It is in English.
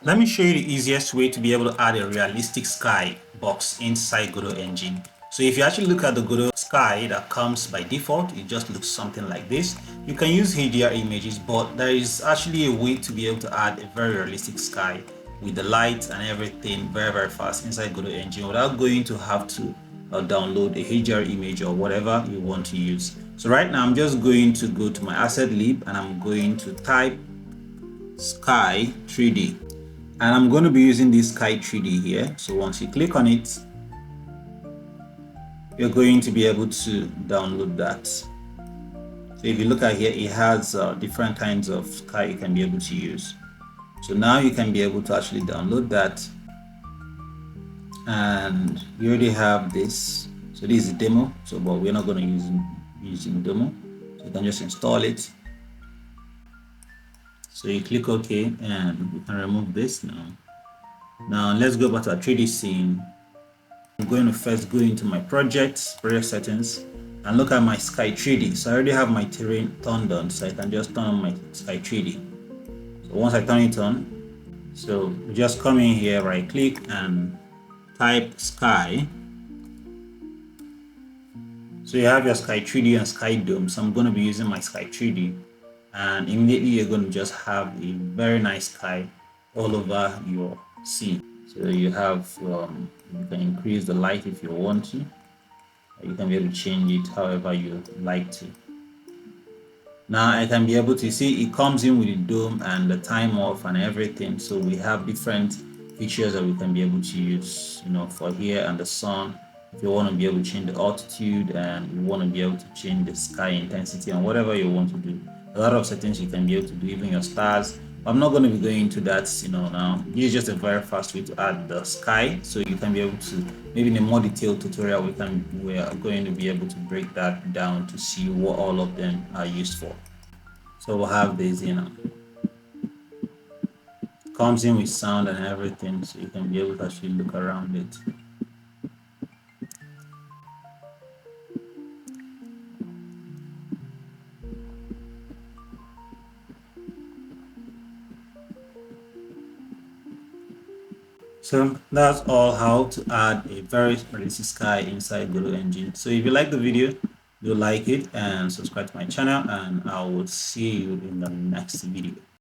Let me show you the easiest way to be able to add a realistic sky box inside Godot engine. So if you actually look at the Godot sky that comes by default, it just looks something like this. You can use HDR images, but there is actually a way to be able to add a very realistic sky with the light and everything very fast inside Godot engine without going to have to download a HDR image or whatever you want to use. So right now I'm just going to go to my asset lib and I'm going to type Sky3d, and I'm going to be using this Sky3d here. So once you click on it, you're going to be able to download that. So if you look at here, it has different kinds of sky you can be able to use. So now you can be able to actually download that, and you already have this. So this is a demo, so but we're not going to use in demo, so you can just install it. So you click OK and you can remove this now. Now let's go back to our 3D scene. I'm going to first go into my project settings and look at my Sky3d. So I already have my terrain turned on, so I can just turn on my Sky3d. So once I turn it on, so just come in here, right click and type sky. So you have your Sky3d and Sky Dome. So I'm going to be using my Sky3d, and immediately you're going to just have a very nice sky all over your scene. So you have you can increase the light if you want to. You can be able to change it however you like to. Now I can be able to see it comes in with the dome and the time off and everything. So we have different features that we can be able to use, for here and the sun. If you want to be able to change the altitude and you want to be able to change the sky intensity and whatever you want to do. A lot of settings you can be able to do, even your stars. I'm not going to be going into that, now. This is just a very fast way to add the sky, so you can be able to, maybe in a more detailed tutorial, we are going to be able to break that down to see what all of them are used for. So we'll have this, comes in with sound and everything, so you can be able to actually look around it. So that's all how to add a very realistic sky inside Godot engine. So if you like the video, do like it and subscribe to my channel, and I will see you in the next video.